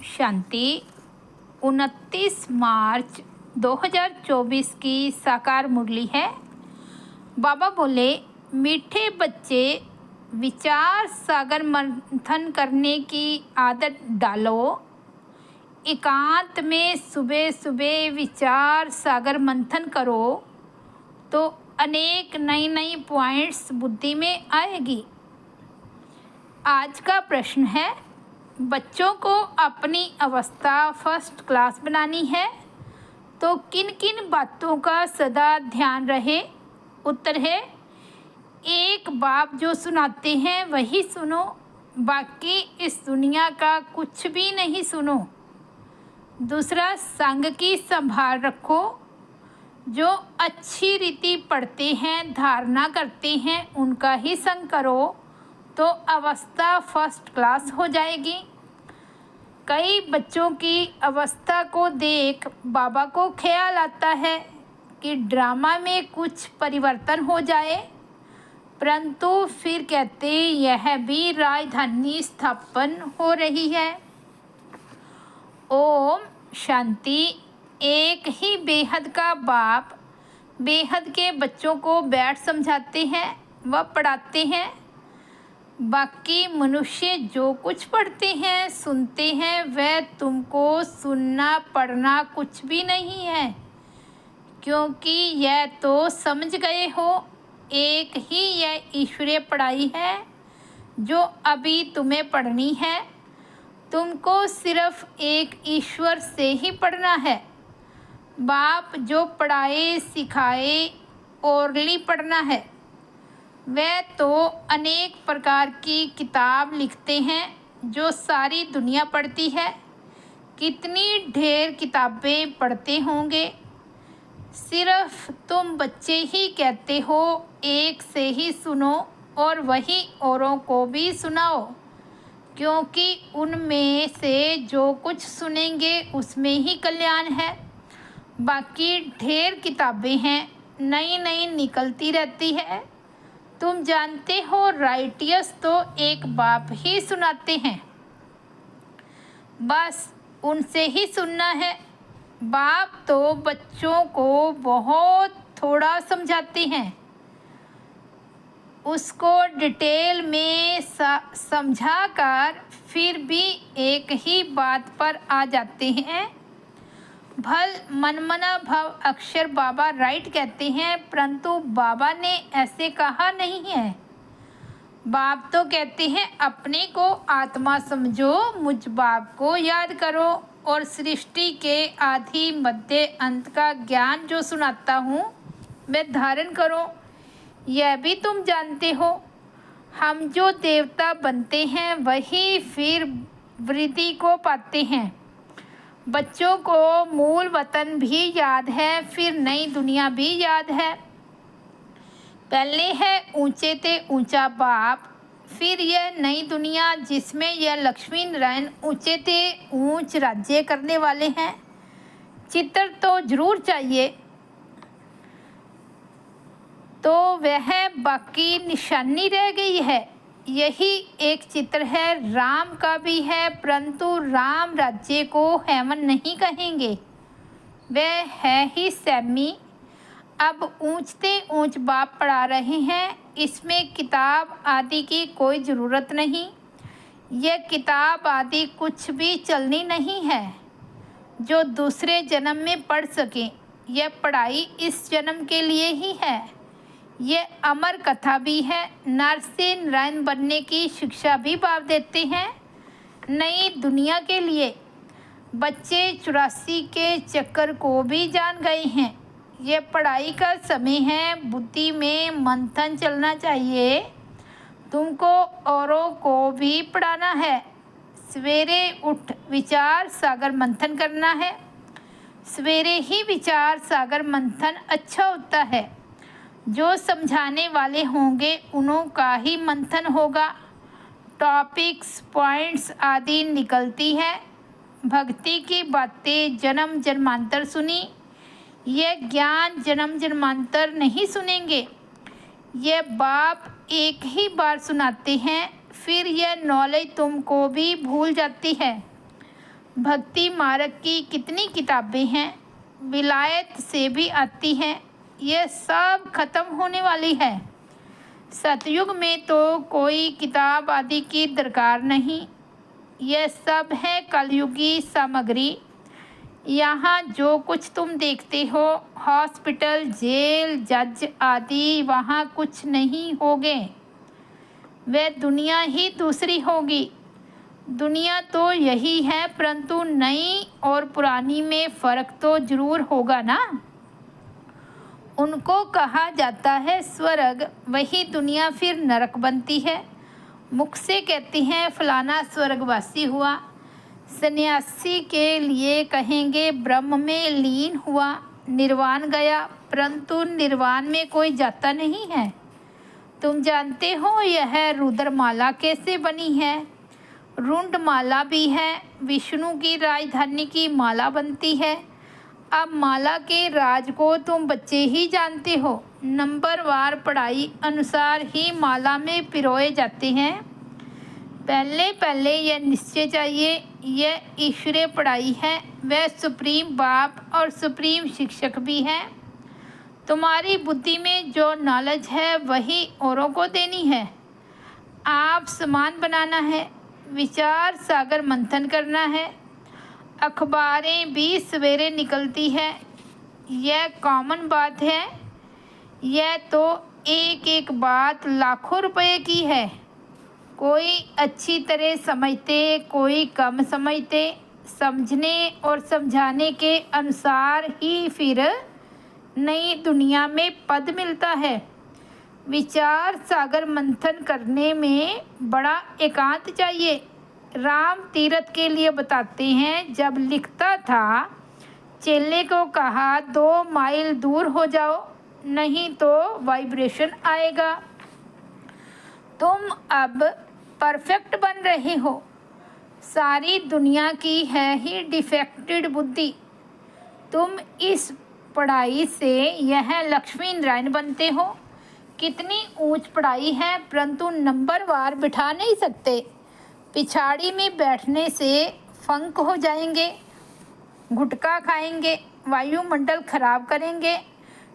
शांति 29 मार्च 2024 की साकार मुरली है। बाबा बोले, मीठे बच्चे विचार सागर मंथन करने की आदत डालो। एकांत में सुबह सुबह विचार सागर मंथन करो तो अनेक नई नई पॉइंट्स बुद्धि में आएगी। आज का प्रश्न है, बच्चों को अपनी अवस्था फर्स्ट क्लास बनानी है तो किन किन बातों का सदा ध्यान रहे। उत्तर है, एक बाप जो सुनाते हैं वही सुनो, बाकी इस दुनिया का कुछ भी नहीं सुनो। दूसरा, संग की संभाल रखो। जो अच्छी रीति पढ़ते हैं, धारणा करते हैं, उनका ही संग करो तो अवस्था फर्स्ट क्लास हो जाएगी। कई बच्चों की अवस्था को देख बाबा को ख्याल आता है कि ड्रामा में कुछ परिवर्तन हो जाए, परंतु फिर कहते यह भी राजधानी स्थापन हो रही है। ओम शांति। एक ही बेहद का बाप बेहद के बच्चों को बैठ समझाते हैं व पढ़ाते हैं। बाकी मनुष्य जो कुछ पढ़ते हैं, सुनते हैं, वह तुमको सुनना पढ़ना कुछ भी नहीं है, क्योंकि यह तो समझ गए हो एक ही यह ईश्वरीय पढ़ाई है जो अभी तुम्हें पढ़नी है। तुमको सिर्फ एक ईश्वर से ही पढ़ना है। बाप जो पढ़ाए सिखाए ओरली पढ़ना है। वह तो अनेक प्रकार की किताब लिखते हैं जो सारी दुनिया पढ़ती है। कितनी ढेर किताबें पढ़ते होंगे। सिर्फ तुम बच्चे ही कहते हो एक से ही सुनो और वही औरों को भी सुनाओ, क्योंकि उनमें से जो कुछ सुनेंगे उसमें ही कल्याण है। बाकी ढेर किताबें हैं, नई नई निकलती रहती है। तुम जानते हो राइटियस तो एक बाप ही सुनाते हैं, बस उनसे ही सुनना है। बाप तो बच्चों को बहुत थोड़ा समझाते हैं, उसको डिटेल में समझाकर फिर भी एक ही बात पर आ जाते हैं। भल मनमना भव अक्षर बाबा राइट कहते हैं, परंतु बाबा ने ऐसे कहा नहीं है। बाप तो कहते हैं अपने को आत्मा समझो, मुझ बाप को याद करो और सृष्टि के आदि मध्य अंत का ज्ञान जो सुनाता हूँ वह धारण करो। यह भी तुम जानते हो, हम जो देवता बनते हैं वही फिर वृद्धि को पाते हैं। बच्चों को मूल वतन भी याद है, फिर नई दुनिया भी याद है। पहले है ऊंचे ते ऊंचा बाप, फिर यह नई दुनिया जिसमें यह लक्ष्मी नारायण ऊंचे ते ऊंच राज्य करने वाले हैं। चित्र तो जरूर चाहिए, तो वह बाकी निशानी रह गई है। यही एक चित्र है, राम का भी है, परंतु राम राज्य को हेवन नहीं कहेंगे, वह है ही सैमी। अब ऊंचते ऊंच बाप पढ़ा रहे हैं, इसमें किताब आदि की कोई ज़रूरत नहीं। यह किताब आदि कुछ भी चलनी नहीं है जो दूसरे जन्म में पढ़ सकें। यह पढ़ाई इस जन्म के लिए ही है। ये अमर कथा भी है। नर से नारायण बनने की शिक्षा भी बाप देते हैं नई दुनिया के लिए। बच्चे 84 के चक्कर को भी जान गए हैं। ये पढ़ाई का समय है, बुद्धि में मंथन चलना चाहिए। तुमको औरों को भी पढ़ाना है। सवेरे उठ विचार सागर मंथन करना है। सवेरे ही विचार सागर मंथन अच्छा होता है। जो समझाने वाले होंगे उन्हों का ही मंथन होगा। टॉपिक्स पॉइंट्स आदि निकलती है। भक्ति की बातें जन्म जन्मांतर सुनी। यह ज्ञान जन्म जन्मांतर नहीं सुनेंगे। यह बाप एक ही बार सुनाते हैं, फिर यह नॉलेज तुमको भी भूल जाती है। भक्ति मार्ग की कितनी किताबें हैं, विलायत से भी आती हैं, ये सब खत्म होने वाली है। सतयुग में तो कोई किताब आदि की दरकार नहीं, यह सब है कलयुगी सामग्री। यहाँ जो कुछ तुम देखते हो, हॉस्पिटल, जेल, जज आदि, वहाँ कुछ नहीं होगे। वह दुनिया ही दूसरी होगी। दुनिया तो यही है, परंतु नई और पुरानी में फ़र्क तो ज़रूर होगा ना। उनको कहा जाता है स्वर्ग, वही दुनिया फिर नरक बनती है। मुख से कहती हैं फलाना स्वर्गवासी हुआ, सन्यासी के लिए कहेंगे ब्रह्म में लीन हुआ, निर्वाण गया, परंतु निर्वाण में कोई जाता नहीं है। तुम जानते हो यह रुद्रमाला कैसे बनी है? रुंडमाला भी है, विष्णु की राजधानी की माला बनती है। अब माला के राज को तुम बच्चे ही जानते हो। नंबरवार पढ़ाई अनुसार ही माला में पिरोए जाते हैं। पहले पहले यह निश्चय चाहिए, यह ईश्वरीय पढ़ाई है, वह सुप्रीम बाप और सुप्रीम शिक्षक भी है। तुम्हारी बुद्धि में जो नॉलेज है वही औरों को देनी है। आप समान बनाना है, विचार सागर मंथन करना है। अखबारें भी सवेरे निकलती है, यह कॉमन बात है। यह तो एक एक बात लाखों रुपए की है। कोई अच्छी तरह समझते, कोई कम समझते। समझने और समझाने के अनुसार ही फिर नई दुनिया में पद मिलता है। विचार सागर मंथन करने में बड़ा एकांत चाहिए। राम तीर्थ के लिए बताते हैं, जब लिखता था चेले को कहा 2 माइल दूर हो जाओ, नहीं तो वाइब्रेशन आएगा। तुम अब परफेक्ट बन रहे हो। सारी दुनिया की है ही डिफेक्टेड बुद्धि। तुम इस पढ़ाई से यह लक्ष्मी नारायण बनते हो। कितनी ऊंच पढ़ाई है, परंतु नंबरवार बिठा नहीं सकते। पिछाड़ी में बैठने से फंक हो जाएंगे, गुटखा खाएंगे, वायुमंडल खराब करेंगे।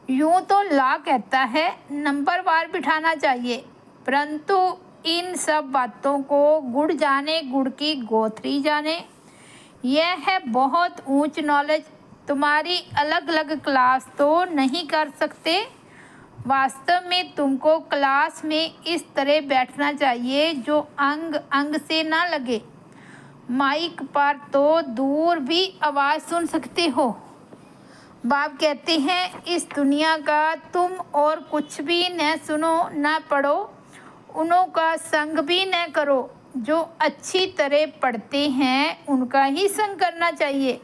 यूँ तो लॉ कहता है नंबरवार बिठाना चाहिए, परंतु इन सब बातों को गुड़ जाने, गुड़ की गोथरी जाने। यह है बहुत ऊंच नॉलेज। तुम्हारी अलग अलग क्लास तो नहीं कर सकते। वास्तव में तुमको क्लास में इस तरह बैठना चाहिए जो अंग अंग से ना लगे। माइक पर तो दूर भी आवाज़ सुन सकते हो। बाप कहते हैं इस दुनिया का तुम और कुछ भी न सुनो न पढ़ो, उनों का संग भी न करो। जो अच्छी तरह पढ़ते हैं उनका ही संग करना चाहिए।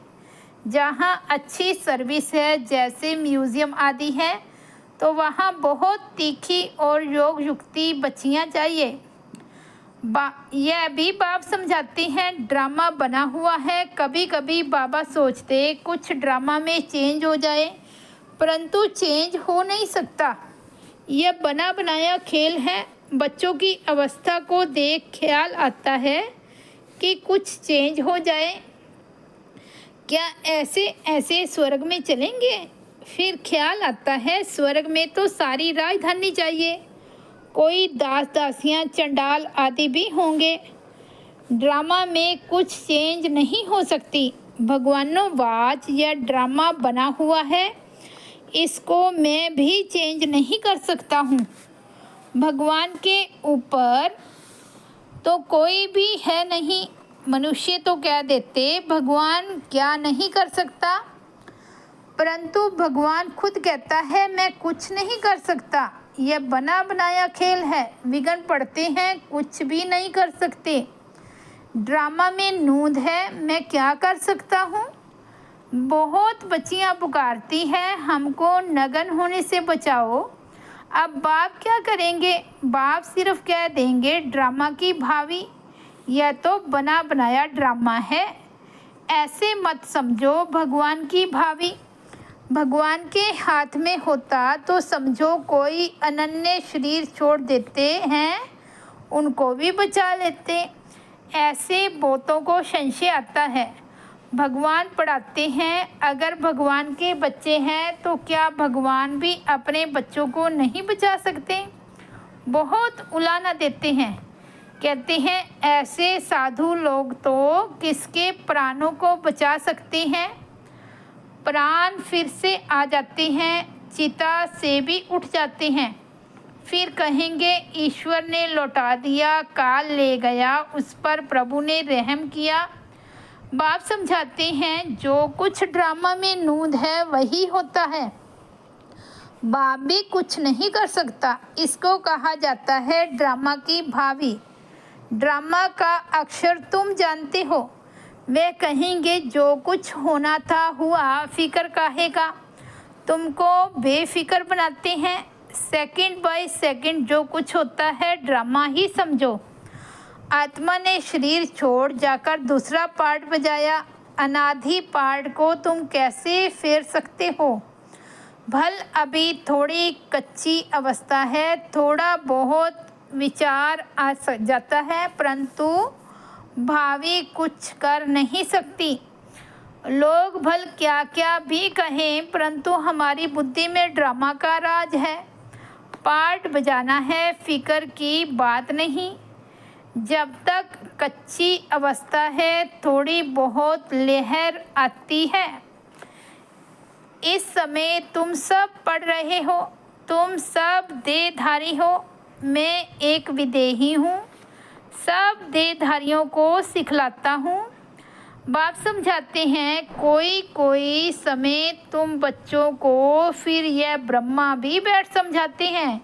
जहाँ अच्छी सर्विस है, जैसे म्यूज़ियम आदि है, तो वहाँ बहुत तीखी और योग युक्ति बच्चियाँ चाहिए। यह भी बाप समझाते हैं ड्रामा बना हुआ है। कभी कभी बाबा सोचते कुछ ड्रामा में चेंज हो जाए, परंतु चेंज हो नहीं सकता। यह बना बनाया खेल है। बच्चों की अवस्था को देख ख्याल आता है कि कुछ चेंज हो जाए। क्या ऐसे ऐसे स्वर्ग में चलेंगे? फिर ख्याल आता है स्वर्ग में तो सारी राजधानी चाहिए। कोई दास दासियाँ, चंडाल आदि भी होंगे। ड्रामा में कुछ चेंज नहीं हो सकती। भगवानोवाच यह ड्रामा बना हुआ है, इसको मैं भी चेंज नहीं कर सकता हूँ। भगवान के ऊपर तो कोई भी है नहीं। मनुष्य तो कह देते भगवान क्या नहीं कर सकता, परंतु भगवान खुद कहता है मैं कुछ नहीं कर सकता। यह बना बनाया खेल है। विघ्न पड़ते हैं, कुछ भी नहीं कर सकते। ड्रामा में नूंद है, मैं क्या कर सकता हूँ? बहुत बच्चियाँ पुकारती हैं हमको नगन होने से बचाओ। अब बाप क्या करेंगे? बाप सिर्फ कह देंगे ड्रामा की भावी। यह तो बना बनाया ड्रामा है, ऐसे मत समझो भगवान की भावी। भगवान के हाथ में होता तो समझो कोई अनन्य शरीर छोड़ देते हैं, उनको भी बचा लेते। ऐसे बहुतों को संशय आता है। भगवान पढ़ाते हैं। अगर भगवान के बच्चे हैं तो क्या भगवान भी अपने बच्चों को नहीं बचा सकते? बहुत उलाहना देते हैं, कहते हैं ऐसे साधु लोग तो किसके प्राणों को बचा सकते हैं। प्राण फिर से आ जाते हैं, चिता से भी उठ जाते हैं, फिर कहेंगे ईश्वर ने लौटा दिया, काल ले गया, उस पर प्रभु ने रहम किया। बाप समझाते हैं जो कुछ ड्रामा में नूंद है वही होता है, बाप भी कुछ नहीं कर सकता। इसको कहा जाता है ड्रामा की भावी। ड्रामा का अक्षर तुम जानते हो। वे कहेंगे जो कुछ होना था हुआ, फिक्र काहे का, तुमको बेफिक्र बनाते हैं। सेकंड बाय सेकंड जो कुछ होता है ड्रामा ही समझो। आत्मा ने शरीर छोड़ जाकर दूसरा पार्ट बजाया, अनादि पार्ट को तुम कैसे फेर सकते हो? भल अभी थोड़ी कच्ची अवस्था है, थोड़ा बहुत विचार आ जाता है, परंतु भावी कुछ कर नहीं सकती। लोग भल क्या क्या भी कहें, परंतु हमारी बुद्धि में ड्रामा का राज है। पार्ट बजाना है, फिक्र की बात नहीं। जब तक कच्ची अवस्था है थोड़ी बहुत लहर आती है। इस समय तुम सब पढ़ रहे हो, तुम सब देहधारी हो, मैं एक विदेही हूँ, सब देहधारियों को सिखलाता हूँ। बाप समझाते हैं कोई कोई समय तुम बच्चों को फिर यह ब्रह्मा भी बैठ समझाते हैं।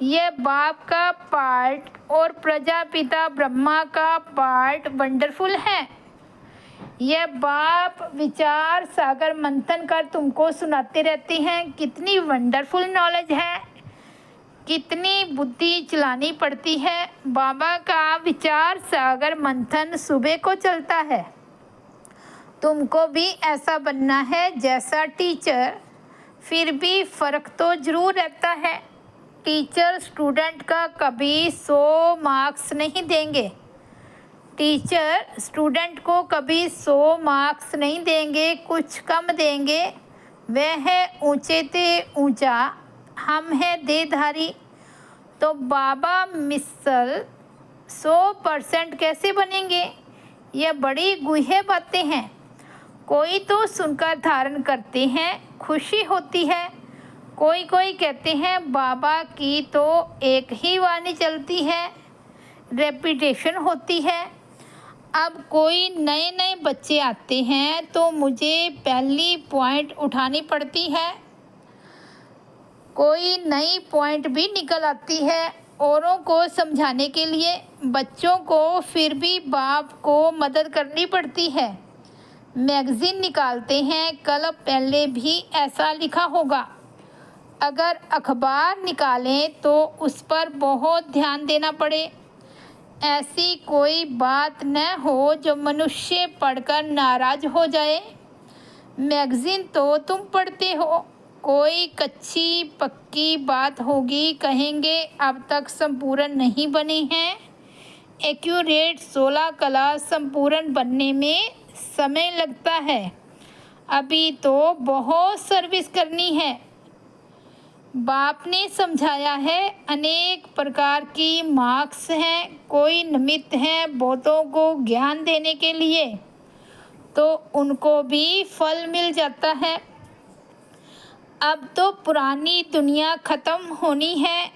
यह बाप का पार्ट और प्रजापिता ब्रह्मा का पार्ट वंडरफुल है। यह बाप विचार सागर मंथन कर तुमको सुनाते रहते हैं। कितनी वंडरफुल नॉलेज है, कितनी बुद्धि चलानी पड़ती है। बाबा का विचार सागर मंथन सुबह को चलता है। तुमको भी ऐसा बनना है जैसा टीचर, फिर भी फ़र्क तो ज़रूर रहता है। टीचर स्टूडेंट का कभी 100 मार्क्स नहीं देंगे। टीचर स्टूडेंट को कभी 100 मार्क्स नहीं देंगे, कुछ कम देंगे। वह है ऊंचे ते ऊंचा, हम है देहधारी। तो बाबा मिसल 100% कैसे बनेंगे? यह बड़ी गुह्य बातें हैं। कोई तो सुनकर धारण करते हैं, खुशी होती है। कोई कोई कहते हैं बाबा की तो एक ही वाणी चलती है, रेपिटेशन होती है। अब कोई नए नए बच्चे आते हैं तो मुझे पहली पॉइंट उठानी पड़ती है। कोई नई पॉइंट भी निकल आती है औरों को समझाने के लिए। बच्चों को फिर भी बाप को मदद करनी पड़ती है। मैगज़ीन निकालते हैं, कल पहले भी ऐसा लिखा होगा। अगर अखबार निकालें तो उस पर बहुत ध्यान देना पड़े। ऐसी कोई बात न हो जो मनुष्य पढ़कर नाराज़ हो जाए। मैगज़ीन तो तुम पढ़ते हो, कोई कच्ची पक्की बात होगी, कहेंगे अब तक संपूर्ण नहीं बने हैं। एक्यूरेट 16 कला संपूर्ण बनने में समय लगता है, अभी तो बहुत सर्विस करनी है। बाप ने समझाया है अनेक प्रकार की मार्क्स हैं, कोई निमित्त हैं बहुतों को ज्ञान देने के लिए, तो उनको भी फल मिल जाता है। अब तो पुरानी दुनिया ख़त्म होनी है,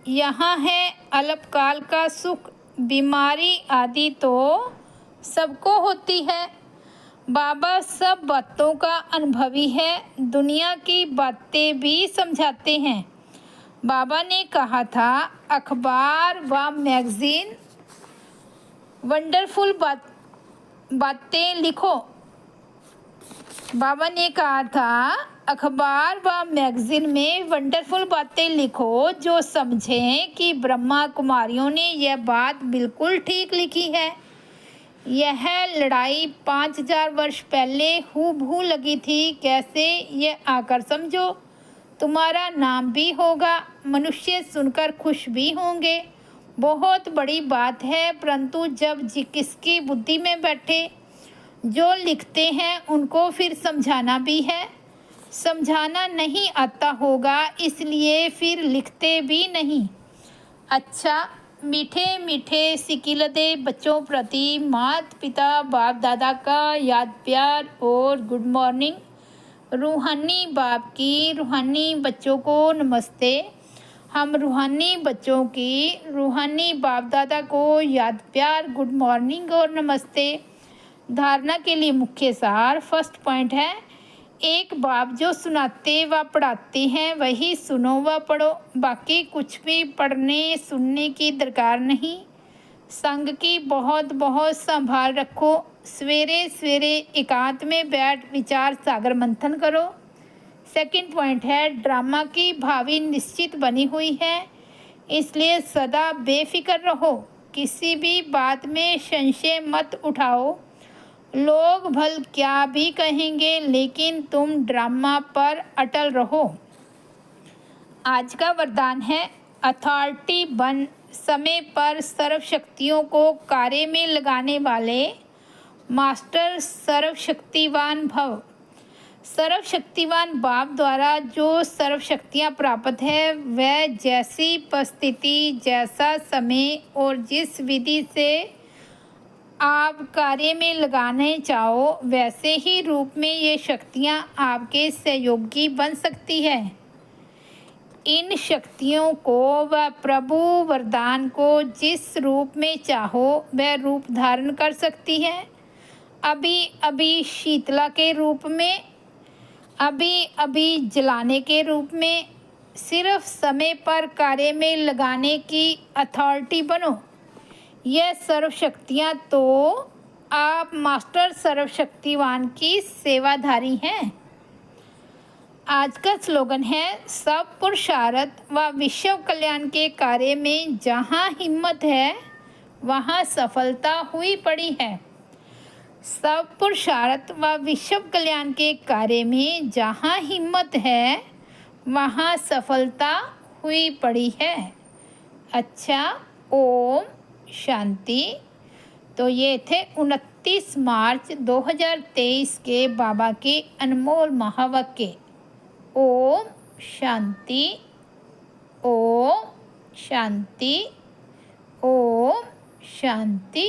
यहाँ है अल्पकाल का सुख। बीमारी आदि तो सबको होती है। बाबा सब बातों का अनुभवी है, दुनिया की बातें भी समझाते हैं। बाबा ने कहा था अखबार व मैगज़ीन वंडरफुल बातें लिखो। बाबा ने कहा था अखबार व मैगज़ीन में वंडरफुल बातें लिखो जो समझें कि ब्रह्मा कुमारियों ने यह बात बिल्कुल ठीक लिखी है। यह लड़ाई 5000 वर्ष पहले हूबहू लगी थी, कैसे ये आकर समझो। तुम्हारा नाम भी होगा, मनुष्य सुनकर खुश भी होंगे। बहुत बड़ी बात है, परंतु जब किसकी बुद्धि में बैठे जो लिखते हैं उनको फिर समझाना भी है। समझाना नहीं आता होगा इसलिए फिर लिखते भी नहीं। अच्छा, मीठे मीठे सिकिलते बच्चों प्रति माता पिता बाप दादा का याद प्यार और गुड मॉर्निंग। रूहानी बाप की रूहानी बच्चों को नमस्ते। हम रूहानी बच्चों की रूहानी बाप दादा को याद प्यार गुड मॉर्निंग और नमस्ते। धारणा के लिए मुख्य सार फर्स्ट पॉइंट है, एक बाप जो सुनाते व पढ़ाते हैं वही सुनो व पढ़ो, बाकी कुछ भी पढ़ने सुनने की दरकार नहीं। संग की बहुत बहुत संभाल रखो। सवेरे सवेरे एकांत में बैठ विचार सागर मंथन करो। सेकंड पॉइंट है, ड्रामा की भावी निश्चित बनी हुई है, इसलिए सदा बेफिक्र रहो। किसी भी बात में संशय मत उठाओ। लोग भल क्या भी कहेंगे लेकिन तुम ड्रामा पर अटल रहो। आज का वरदान है, अथॉरिटी बन, समय पर सर्वशक्तियों को कार्य में लगाने वाले मास्टर सर्वशक्तिवान भव। सर्वशक्तिवान बाप द्वारा जो सर्वशक्तियाँ प्राप्त है वह जैसी परिस्थिति, जैसा समय और जिस विधि से आप कार्य में लगाने चाहो वैसे ही रूप में ये शक्तियाँ आपके सहयोगी बन सकती है। इन शक्तियों को व प्रभु वरदान को जिस रूप में चाहो वह रूप धारण कर सकती है। अभी अभी शीतला के रूप में, अभी अभी जलाने के रूप में, सिर्फ समय पर कार्य में लगाने की अथॉरिटी बनो। यह सर्वशक्तियाँ तो आप मास्टर सर्वशक्तिवान की सेवाधारी हैं। आज का स्लोगन है, सब पुरुषार्थ व विश्व कल्याण के कार्य में जहाँ हिम्मत है वहाँ सफलता हुई पड़ी है। सब पुरुषार्थ व विश्व कल्याण के कार्य में जहाँ हिम्मत है वहाँ सफलता हुई पड़ी है। अच्छा, ओम शांति। तो ये थे 29 मार्च 2023 के बाबा के अनमोल महावाक्य। ओम शांति, ओम शांति, ओम शांति।